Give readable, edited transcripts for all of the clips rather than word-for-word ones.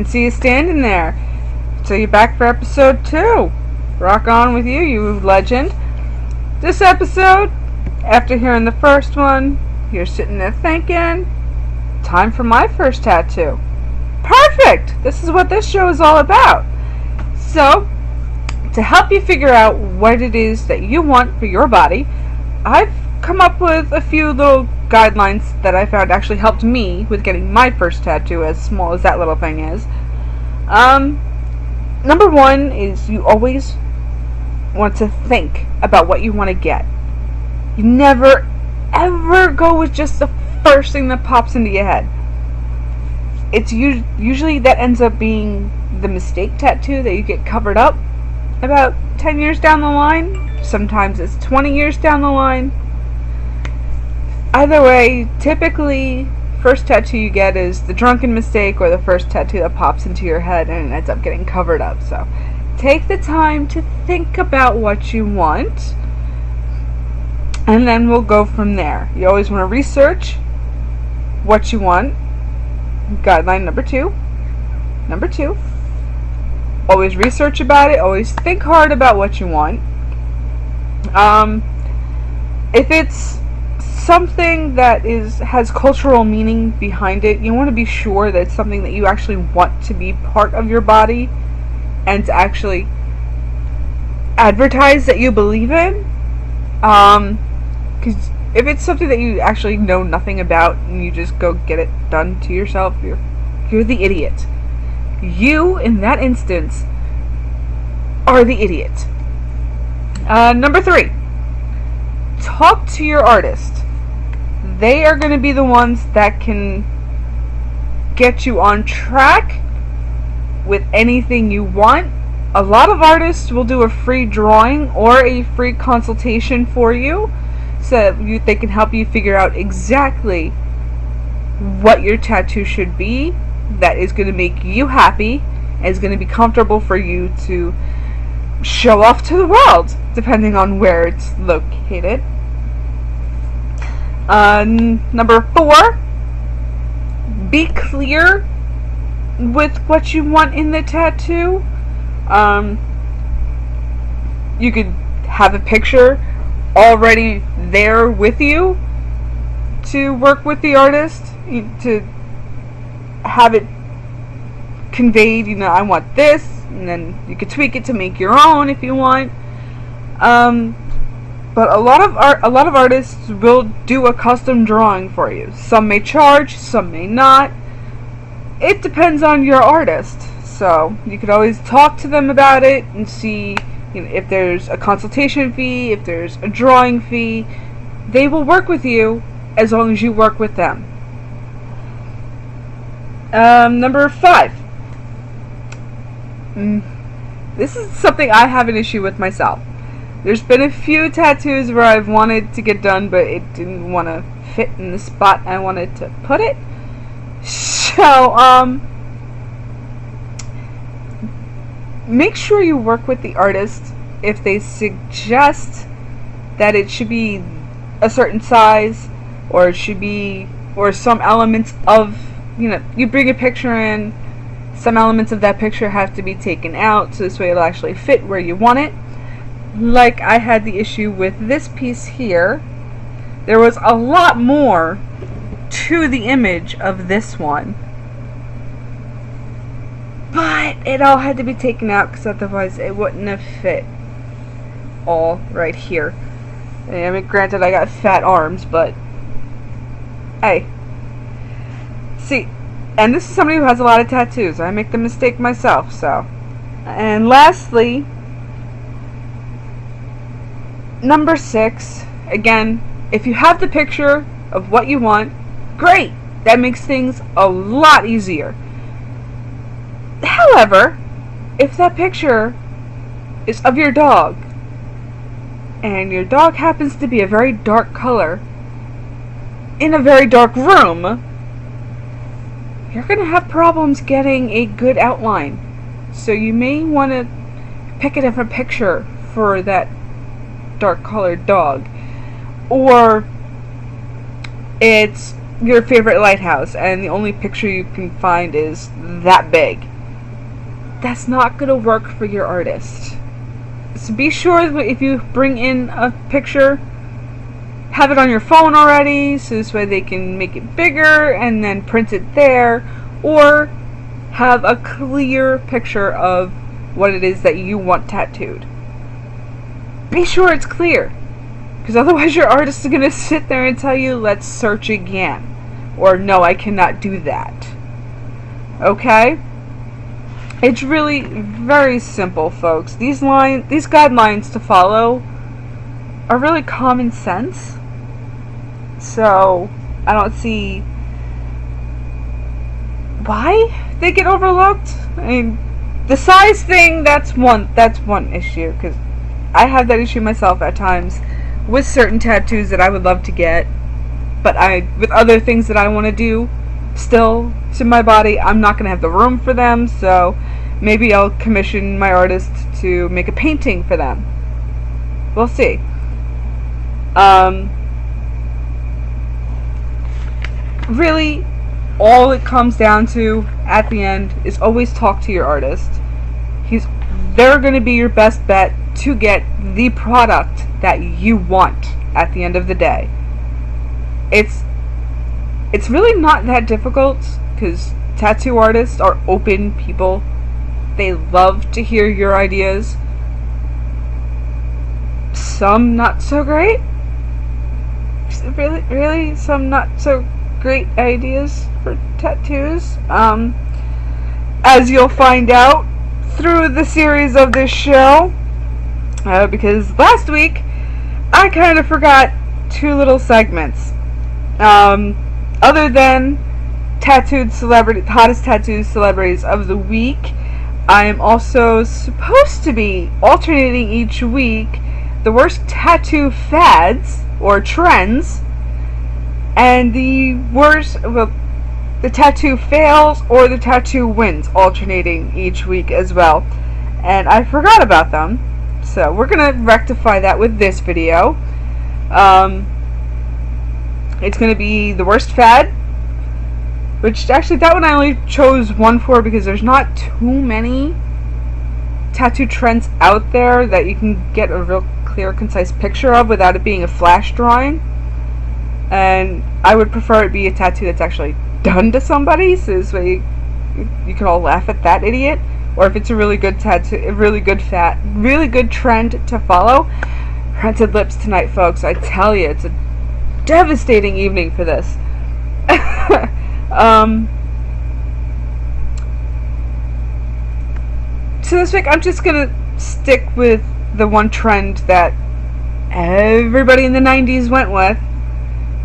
Didn't see you standing there. So you're back for episode 2. Rock on with you, you legend. This episode, after hearing the first one, you're sitting there thinking, time for my first tattoo. Perfect! This is what this show is all about. So, to help you figure out what it is that you want for your body, I've come up with a few little guidelines that I found actually helped me with getting my first tattoo, as small as that little thing is. Number 1 is you always want to think about what you want to get. You never ever go with just the first thing that pops into your head. It's usually that ends up being the mistake tattoo that you get covered up about 10 years down the line. Sometimes it's 20 years down the line. Either way, typically first tattoo you get is the drunken mistake or the first tattoo that pops into your head and ends up getting covered up. So take the time to think about what you want, and then we'll go from there. You always want to research what you want. Guideline number 2. Number 2. Always research about it. Always think hard about what you want. If it's something that has cultural meaning behind it, you want to be sure that it's something that you actually want to be part of your body and to actually advertise that you believe in. Because if it's something that you actually know nothing about and you just go get it done to yourself, you're the idiot. You, in that instance, are the idiot. Number 3. Talk to your artist. They are going to be the ones that can get you on track with anything you want. A lot of artists will do a free drawing or a free consultation for you, so that they can help you figure out exactly what your tattoo should be that is going to make you happy and is going to be comfortable for you to show off to the world, depending on where it's located. Number 4, be clear with what you want in the tattoo. You could have a picture already there with you to work with the artist, to have it conveyed, I want this, and then you could tweak it to make your own if you want. But a lot of artists will do a custom drawing for you. Some may charge, some may not. It depends on your artist. So you could always talk to them about it and see, if there's a consultation fee, if there's a drawing fee. They will work with you as long as you work with them. Number 5. This is something I have an issue with myself. There's been a few tattoos where I've wanted to get done, but it didn't want to fit in the spot I wanted to put it. So, make sure you work with the artist if they suggest that it should be a certain size, or it should be, or some elements of, you bring a picture in, some elements of that picture have to be taken out, so this way it'll actually fit where you want it. Like I had the issue with this piece here. There was a lot more to the image of this one, but it all had to be taken out because otherwise it wouldn't have fit all right here. I mean, granted, I got fat arms, but hey. See, and this is somebody who has a lot of tattoos. I make the mistake myself, so. And lastly, number 6, again, if you have the picture of what you want, great! That makes things a lot easier. However, if that picture is of your dog, and your dog happens to be a very dark color, in a very dark room, you're going to have problems getting a good outline. So you may want to pick a different picture for that dark colored dog. Or it's your favorite lighthouse and the only picture you can find is that big. that's not going to work for your artist. So be sure that if you bring in a picture, have it on your phone already, so this way they can make it bigger and then print it there, or have a clear picture of what it is that you want tattooed. Be sure it's clear, because otherwise your artist is going to sit there and tell you, let's search again, or no, I cannot do that. Okay? It's really very simple, folks. These guidelines to follow are really common sense. So I don't see why they get overlooked. I mean, the size thing, that's one issue, because I have that issue myself at times with certain tattoos that I would love to get, but with other things that I want to do still to my body, I'm not going to have the room for them, so maybe I'll commission my artist to make a painting for them. We'll see. Really, all it comes down to at the end is always talk to your artist. They're going to be your best bet to get the product that you want at the end of the day. It's really not that difficult, because tattoo artists are open people. They love to hear your ideas. Some not so great. Really, some not so great ideas for tattoos. As you'll find out through the series of this show, because last week I kind of forgot 2 little segments. Other than hottest tattooed celebrities of the week, I am also supposed to be alternating each week the worst tattoo fads or trends, and the tattoo fails or the tattoo wins, alternating each week as well. And I forgot about them, so we're gonna rectify that with this video. It's gonna be the worst fad, which actually that one I only chose one for because there's not too many tattoo trends out there that you can get a real clear, concise picture of without it being a flash drawing. And I would prefer it be a tattoo that's actually done to somebody, so this way you can all laugh at that idiot. Or if it's a really good tattoo, a really good trend to follow. Printed lips tonight, folks. I tell you, it's a devastating evening for this. So this week I'm just gonna stick with the one trend that everybody in the 90s went with,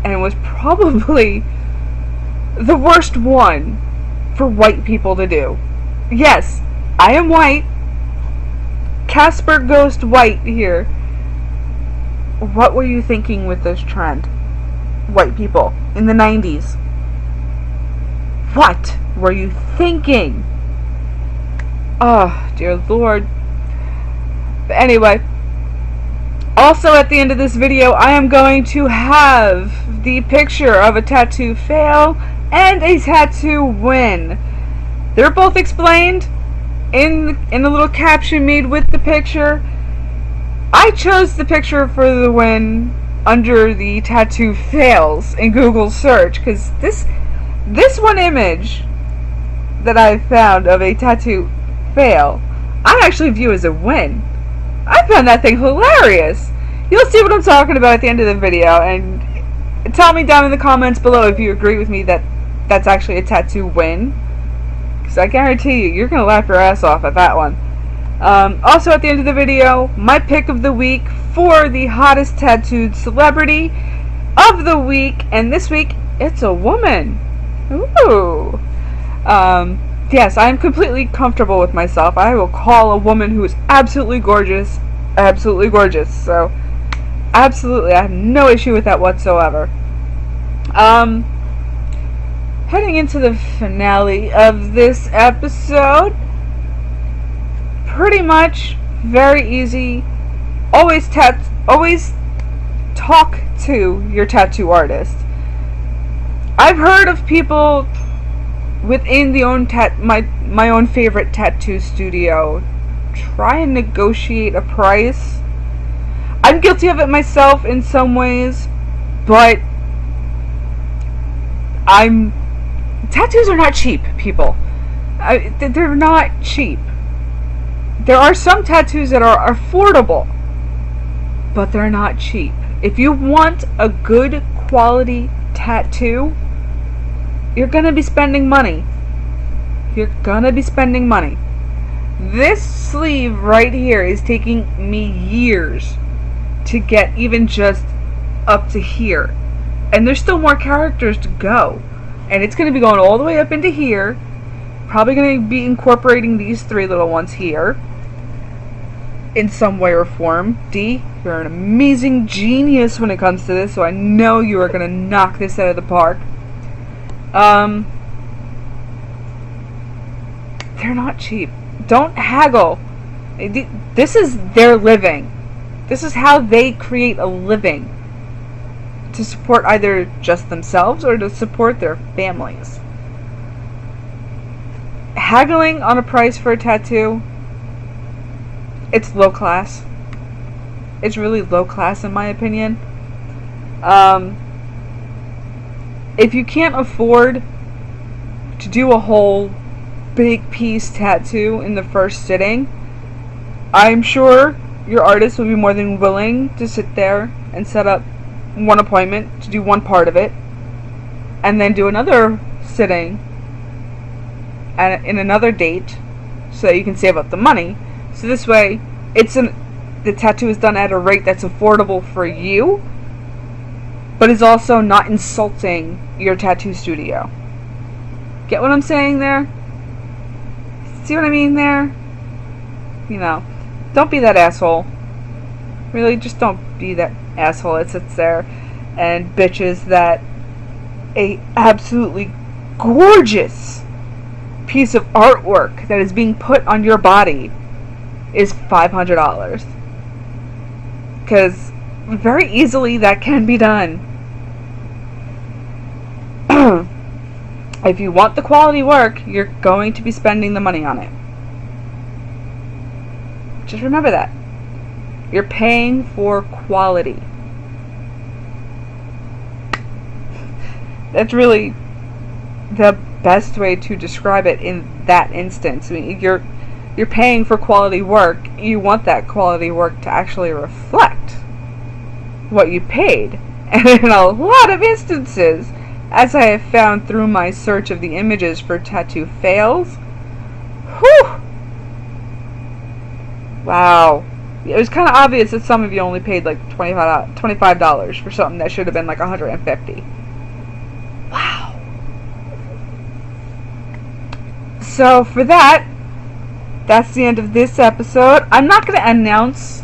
and it was probably the worst one for white people to do. Yes, I am white. Casper Ghost White here. What were you thinking with this trend? White people in the 90s. What were you thinking? Oh, dear Lord. But anyway, also at the end of this video, I am going to have the picture of a tattoo fail and a tattoo win. They're both explained in a little caption made with the picture. I chose the picture for the win under the tattoo fails in Google search, because this one image that I found of a tattoo fail, I actually view as a win. I found that thing hilarious. You'll see what I'm talking about at the end of the video, and tell me down in the comments below if you agree with me that that's actually a tattoo win, because I guarantee you're gonna laugh your ass off at that one. Also at the end of the video, my pick of the week for the hottest tattooed celebrity of the week, and this week it's a woman. Ooh. Yes, I am completely comfortable with myself. I will call a woman who is absolutely gorgeous, so absolutely, I have no issue with that whatsoever. Heading into the finale of this episode, pretty much very easy. Always talk to your tattoo artist. I've heard of people within the my own favorite tattoo studio, try and negotiate a price. I'm guilty of it myself in some ways, but tattoos are not cheap, people. They're not cheap. There are some tattoos that are affordable, but they're not cheap. If you want a good quality tattoo, you're gonna be spending money. You're gonna be spending money. This sleeve right here is taking me years to get even just up to here. And there's still more characters to go. And it's gonna be going all the way up into here. Probably gonna be incorporating these 3 little ones here in some way or form. D, you're an amazing genius when it comes to this, so I know you are gonna knock this out of the park. They're not cheap. Don't haggle. This is their living. This is how they create a living, to support either just themselves or to support their families. Haggling on a price for a tattoo, it's low class. It's really low class in my opinion. If you can't afford to do a whole big piece tattoo in the first sitting, I'm sure your artist will be more than willing to sit there and set up one appointment to do one part of it, and then do another sitting and in another date, so that you can save up the money. So this way, the tattoo is done at a rate that's affordable for you, but is also not insulting your tattoo studio. Get what I'm saying there? See what I mean there? You know, don't be that asshole. Really, just don't be that asshole that sits there and bitches that a absolutely gorgeous piece of artwork that is being put on your body is $500. Because very easily that can be done. If you want the quality work, you're going to be spending the money on it. Just remember that. You're paying for quality. That's really the best way to describe it in that instance. I mean, you're paying for quality work. You want that quality work to actually reflect what you paid. And in a lot of instances, as I have found through my search of the images for tattoo fails, whew, wow. It was kind of obvious that some of you only paid like $25 for something that should have been like $150. Wow. So for that, that's the end of this episode. I'm not going to announce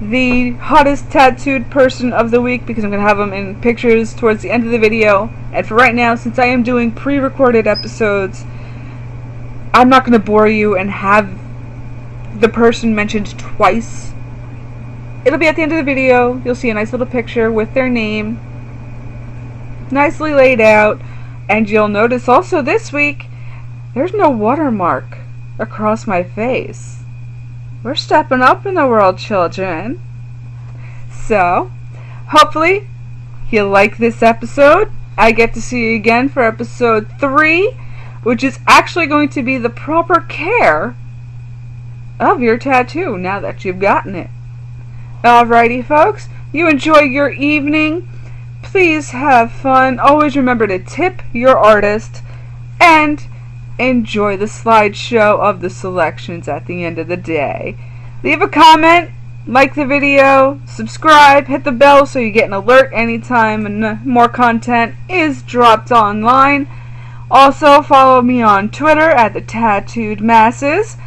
the hottest tattooed person of the week because I'm going to have them in pictures towards the end of the video. And for right now, since I am doing pre-recorded episodes, I'm not going to bore you and have the person mentioned twice. It'll be at the end of the video. You'll see a nice little picture with their name, nicely laid out. And you'll notice also this week, there's no watermark across my face. We're stepping up in the world, children. So, hopefully, you like this episode. I get to see you again for episode 3, which is actually going to be the proper care of your tattoo now that you've gotten it. Alrighty, folks. You enjoy your evening. Please have fun. Always remember to tip your artist and enjoy the slideshow of the selections at the end of the day. Leave a comment, like the video, subscribe, hit the bell so you get an alert anytime more content is dropped online. Also follow me on Twitter at the Tattooed Masses,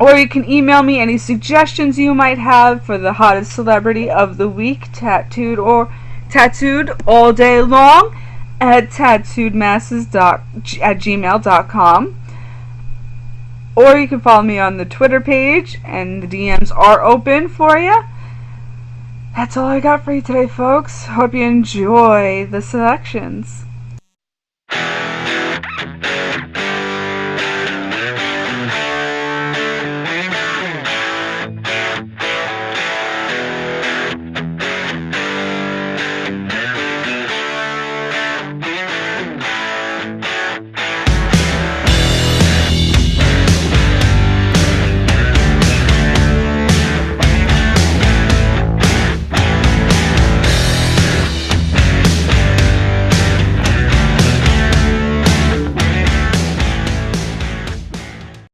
or you can email me any suggestions you might have for the hottest celebrity of the week, tattooed all day long, at tattooedmasses@gmail.com. Or you can follow me on the Twitter page, and the DMs are open for you. That's all I got for you today, folks. Hope you enjoy the selections.